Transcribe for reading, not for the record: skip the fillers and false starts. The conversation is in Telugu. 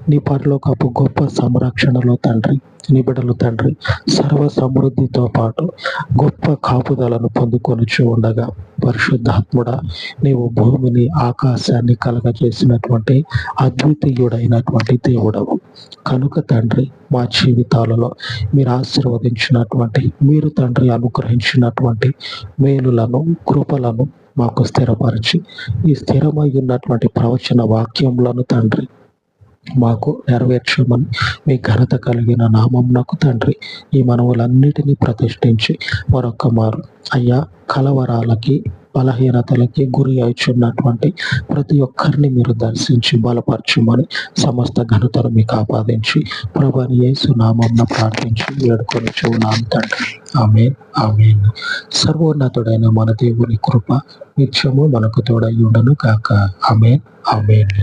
నీ పరలోకపు గొప్ప సంరక్షణలో తండ్రి, నీ బిడ్డలు తండ్రి సర్వ సమృద్ధితో పాటు గొప్ప కాపుదలను పొందుకొనిచూ ఉండగా, పరిశుద్ధాత్ముడా, నీవు భూమిని ఆకాశాన్ని కలగజేసినటువంటి అద్వితీయుడైనటువంటి దేవుడవు కనుక తండ్రి, మా జీవితాలలో మీరు ఆశీర్వదించినటువంటి, మీరు తండ్రి అనుగ్రహించినటువంటి మేలులను, కృపలను మాకు స్థిరపరిచి, ఈ స్థిరమై ఉన్నటువంటి ప్రవచన వాక్యములను తండ్రి మాకు నెరవేర్చమని మీ ఘనత కలిగిన నామమునకు తండ్రి ఈ మనవులన్నిటినీ ప్రతిష్ఠించి మరొక్క మారు అయ్యా, కలవరాలకి, బలహీనతలకి గురి అయిచున్నటువంటి ప్రతి ఒక్కరిని మీరు దర్శించి బలపరచుమని సమస్త ఘనతను మీకు ఆపాదించి ప్రభువైన యేసు నామమున ప్రార్థించి వేడుకొని చూన్నాను తండ్రి. ఆమేన్, ఆమేన్. సర్వోన్నతుడైన మన దేవుని కృప నిత్యము మనకు తోడై ఉండును గాక. ఆమేన్, ఆమేన్.